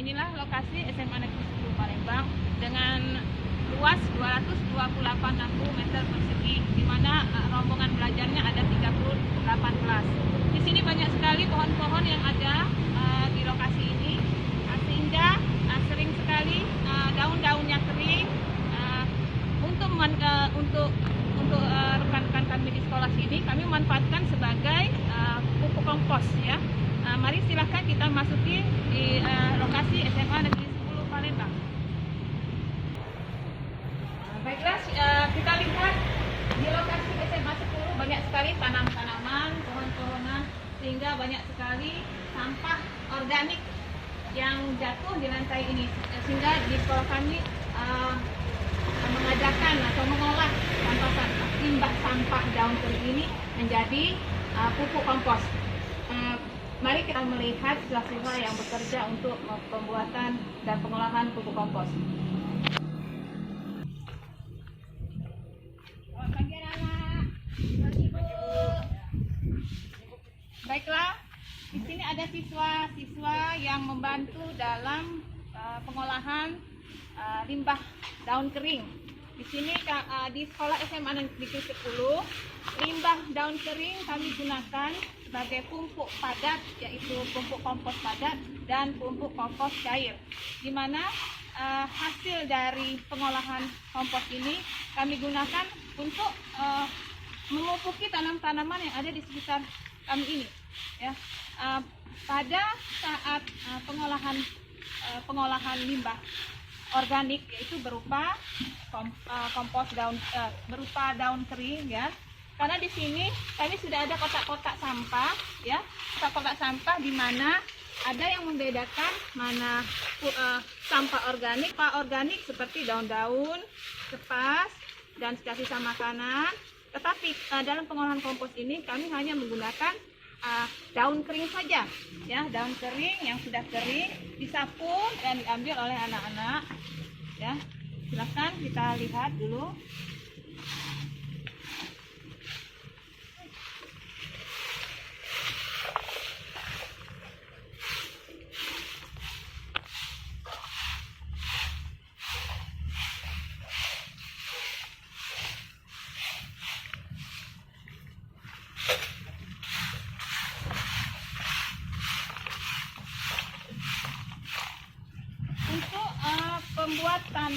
inilah lokasi SMA Negeri 10 Palembang dengan luas 228,60 meter persegi, di mana rombongan belajarnya ada 38 kelas. Di sini banyak sekali pohon-pohon yang ada di lokasi ini, sehingga sering sekali daun-daunnya kering. Untuk rekan-rekan kami di sekolah sini, kami manfaatkan sebagai pupuk kompos ya. Mari silahkan kita masuki di lokasi SMA Negeri 10 Palembang. Baiklah, kita lihat di lokasi SMA 10 banyak sekali tanaman-tanaman, pohon-pohonan, sehingga banyak sekali sampah organik yang jatuh di lantai ini, sehingga di sekolah kami mengajarkan atau mengolah limbah sampah daun kering ini menjadi pupuk kompos. Mari kita melihat siswa-siswa yang bekerja untuk pembuatan dan pengolahan pupuk kompos. Baiklah, di sini ada siswa-siswa yang membantu dalam pengolahan limbah daun kering. Di sini di sekolah SMA Negeri 10, limbah daun kering kami gunakan sebagai pupuk padat, yaitu pupuk kompos padat dan pupuk kompos cair. Di mana hasil dari pengolahan kompos ini kami gunakan untuk memupuki tanam-tanaman yang ada di sekitar kami ini. Ya, pada saat pengolahan limbah organik, yaitu berupa kompos berupa daun kering ya. Karena di sini kami sudah ada kotak-kotak sampah ya, kotak-kotak sampah di mana ada yang membedakan mana sampah organik seperti daun-daun, kertas dan sisa makanan. Tetapi dalam pengolahan kompos ini kami hanya menggunakan daun kering saja ya, daun kering yang sudah kering disapu dan diambil oleh anak-anak ya. Silakan kita lihat dulu. Pembuatan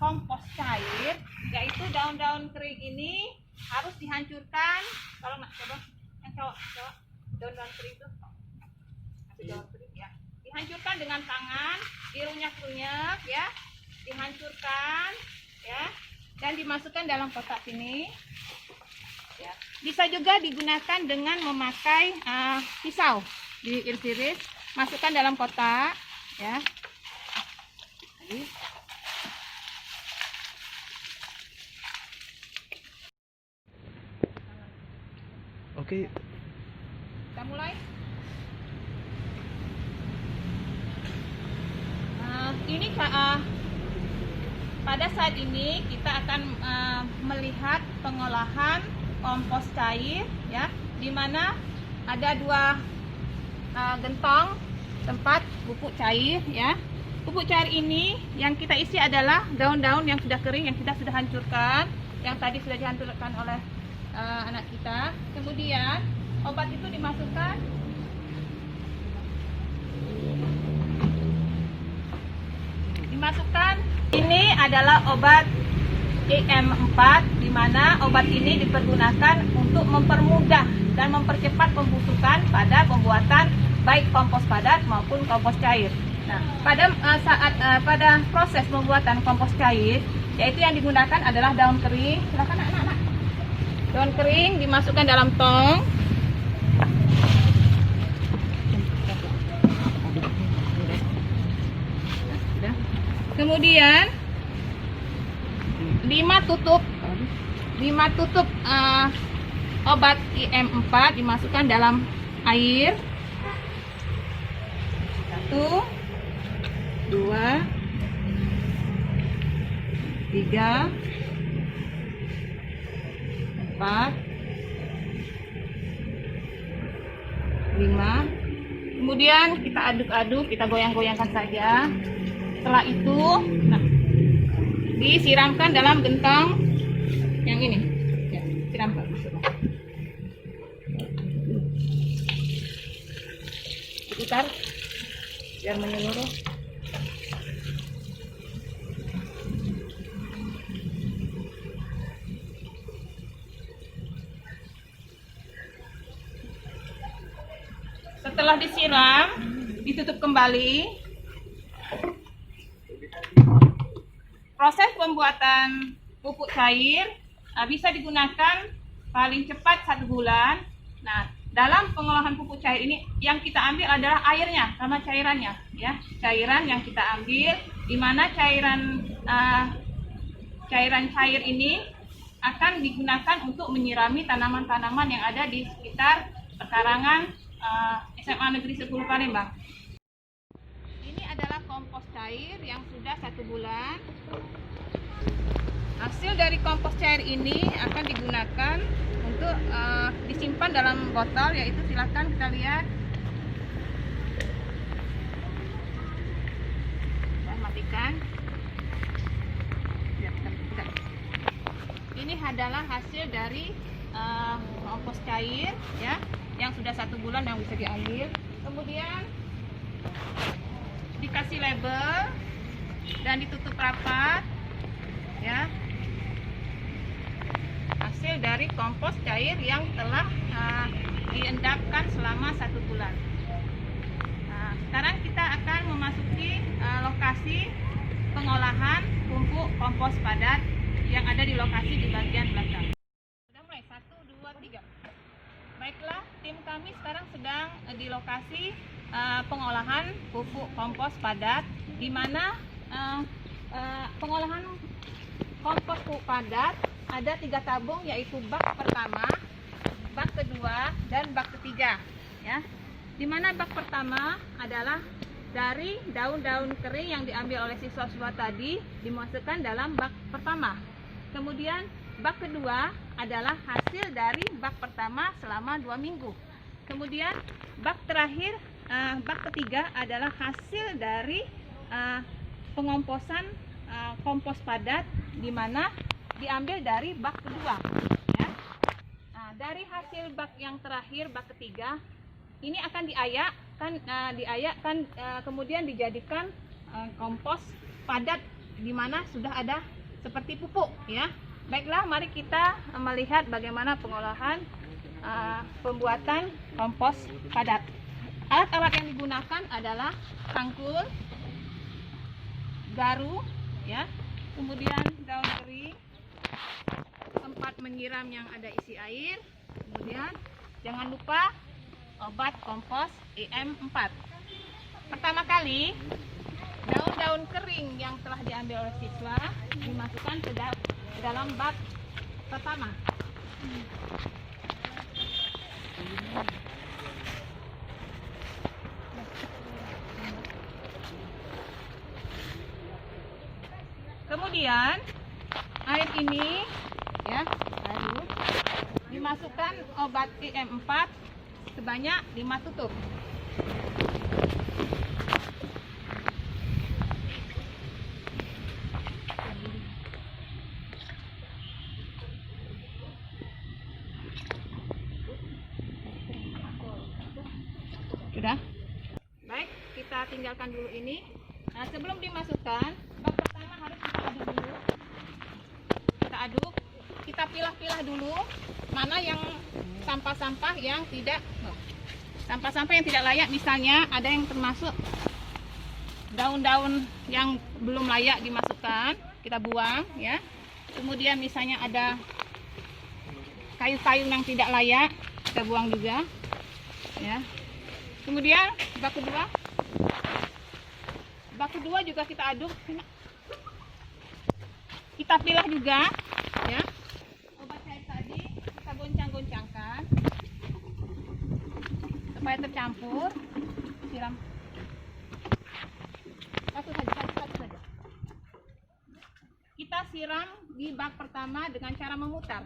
kompos cair, yaitu daun-daun kering ini harus dihancurkan. Kalau nggak coba, yang cowok daun-daun kering itu, daun kering ya, dihancurkan dengan tangan, dirunyak-runyak ya, dihancurkan ya, dan dimasukkan dalam kotak ini. Ya. Bisa juga digunakan dengan memakai pisau, diiris-iris, masukkan dalam kotak ya. Oke. Kita mulai. Pada saat ini kita akan melihat pengolahan kompos cair ya, di mana ada dua gentong tempat pupuk cair ya. Pupuk cair ini yang kita isi adalah daun-daun yang sudah kering, yang kita sudah hancurkan, yang tadi sudah dihancurkan oleh anak kita. Kemudian obat itu dimasukkan ini adalah obat EM4, di mana obat ini dipergunakan untuk mempermudah dan mempercepat pembusukan pada pembuatan baik kompos padat maupun kompos cair. Nah, pada proses pembuatan kompos cair, yaitu yang digunakan adalah daun kering. Silakan anak-anak. Daun kering dimasukkan dalam tong. Kemudian 5 tutup obat IM4 dimasukkan dalam air. 1, 2, 3, 4, 5, Kemudian kita aduk-aduk, kita goyang-goyangkan saja. Setelah itu, nah, disiramkan dalam gentong yang ini. Ya, siramkan. Putar biar menyeluruh. Setelah disiram, ditutup kembali. Proses pembuatan pupuk cair bisa digunakan paling cepat 1 bulan. Nah, dalam pengolahan pupuk cair ini yang kita ambil adalah airnya sama cairannya, ya. Cairan yang kita ambil, di mana cairan cair ini akan digunakan untuk menyirami tanaman-tanaman yang ada di sekitar pekarangan SMA Negeri 10 Palembang. Ini adalah kompos cair yang sudah 1 bulan. Hasil dari kompos cair ini akan digunakan untuk disimpan dalam botol, yaitu silakan kita lihat. Matikan. Ini adalah hasil dari kompos cair, ya, yang sudah 1 bulan yang bisa diambil. Kemudian dikasih label dan ditutup rapat, ya. Hasil dari kompos cair yang telah diendapkan selama 1 bulan. Nah, sekarang kita akan memasuki lokasi pengolahan pupuk kompos padat yang ada di lokasi di bagian belakang. Sudah mulai, 1, 2, 3. Baiklah, tim kami sekarang sedang di lokasi pengolahan pupuk kompos padat, di mana pengolahan kompos pupuk padat ada 3 tabung, yaitu bak pertama, bak kedua, dan bak ketiga, ya. Di mana bak pertama adalah dari daun-daun kering yang diambil oleh siswa-siswa tadi dimasukkan dalam bak pertama. Kemudian bak kedua adalah hasil dari bak pertama selama 2 minggu. Kemudian bak terakhir, bak ketiga adalah hasil dari pengomposan kompos padat, di mana diambil dari bak kedua, ya. Nah, dari hasil bak yang terakhir, bak ketiga, ini akan diayakkan, kemudian dijadikan kompos padat, di mana sudah ada seperti pupuk, ya. Baiklah, mari kita melihat bagaimana pengolahan pembuatan kompos padat. Alat-alat yang digunakan adalah cangkul, garu, ya, kemudian daun kering, tempat menyiram yang ada isi air, kemudian jangan lupa obat kompos EM4. Pertama kali, daun-daun kering yang telah diambil oleh siswa dimasukkan ke dalam bak pertama. Kemudian air ini, ya, baru dimasukkan obat EM4 sebanyak 5 tutup. Sudah? Baik, kita tinggalkan dulu ini. Nah, sebelum dimasukkan, bak pertama harus kita aduk dulu. Kita aduk, kita pilah-pilah dulu mana yang sampah-sampah yang tidak layak. Misalnya ada yang termasuk daun-daun yang belum layak dimasukkan, kita buang, ya. Kemudian misalnya ada kayu-kayu yang tidak layak, kita buang juga, ya. Kemudian bak kedua juga kita aduk, kita pilah juga, ya. Obat cair tadi kita goncang-goncangkan supaya tercampur. Siram satu saja. Kita siram di bak pertama dengan cara memutar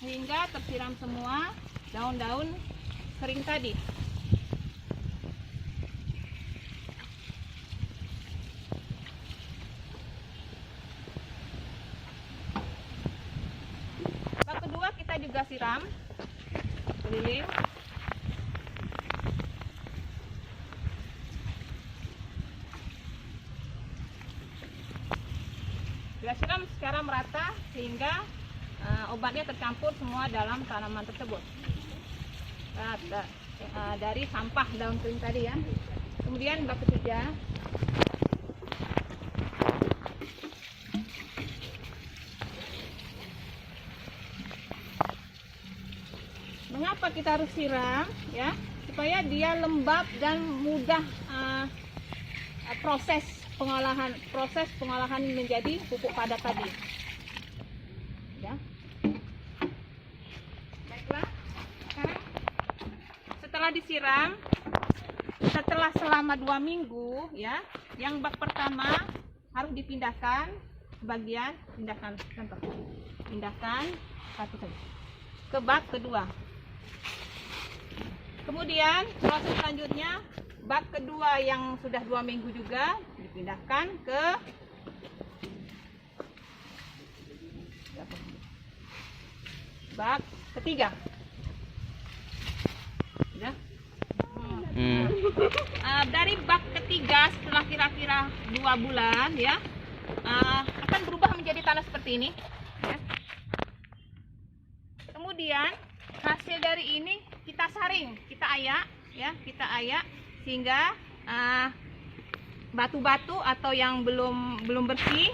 hingga tersiram semua daun-daun kering tadi. Bak kedua kita juga siram keliling. Kita siram secara merata sehingga obatnya tercampur semua dalam tanaman tersebut. Dari sampah daun kering tadi ya. Kemudian bak ketiga, mengapa kita harus siram ya? Supaya dia lembab dan mudah proses pengolahan menjadi pupuk padat tadi. Ya. Baiklah. Sekarang setelah disiram, setelah selama 2 minggu ya, yang bak pertama harus dipindahkan bagian, pindahkan satu saja ke bak kedua. Kemudian proses selanjutnya, bak kedua yang sudah 2 minggu juga dipindahkan ke bak ketiga. Ya. Dari bak ketiga setelah kira-kira 2 bulan ya, akan berubah menjadi tanah seperti ini. Ya. Kemudian hasil dari ini kita saring, kita ayak sehingga batu-batu atau yang belum bersih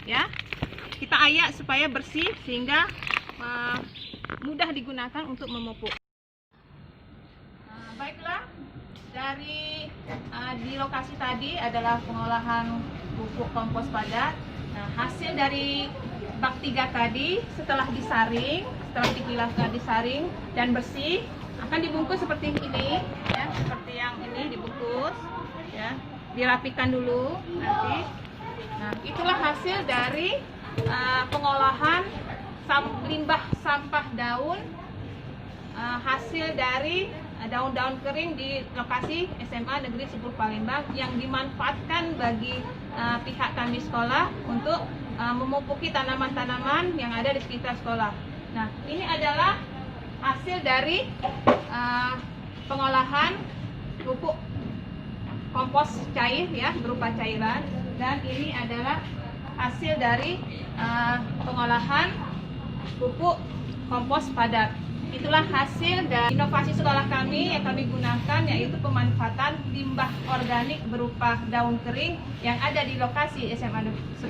ya, kita ayak supaya bersih sehingga mudah digunakan untuk memupuk. Baiklah, dari di lokasi tadi adalah pengolahan pupuk kompos padat. Nah, hasil dari bak 3 tadi setelah disaring, setelah dipilah, disaring dan bersih, akan dibungkus seperti ini ya, seperti yang ini dibungkus ya, dirapikan dulu nanti. Nah, itulah hasil dari pengolahan limbah sampah daun, hasil dari daun-daun kering di lokasi SMA Negeri 10 Palembang yang dimanfaatkan bagi pihak kami sekolah untuk memupuki tanaman-tanaman yang ada di sekitar sekolah. Nah, ini adalah hasil dari pengolahan pupuk kompos cair ya, berupa cairan, dan ini adalah hasil dari pengolahan pupuk kompos padat. Itulah hasil dari inovasi sekolah kami yang kami gunakan, yaitu pemanfaatan limbah organik berupa daun kering yang ada di lokasi SMA 10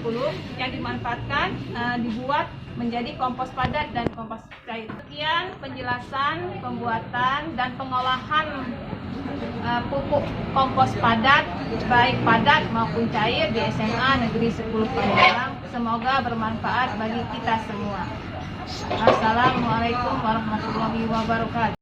yang dimanfaatkan dibuat menjadi kompos padat dan kompos cair. Sekian penjelasan pembuatan dan pengolahan pupuk kompos padat, baik padat maupun cair di SMA Negeri 10 Palembang. Semoga bermanfaat bagi kita semua. Assalamualaikum warahmatullahi wabarakatuh.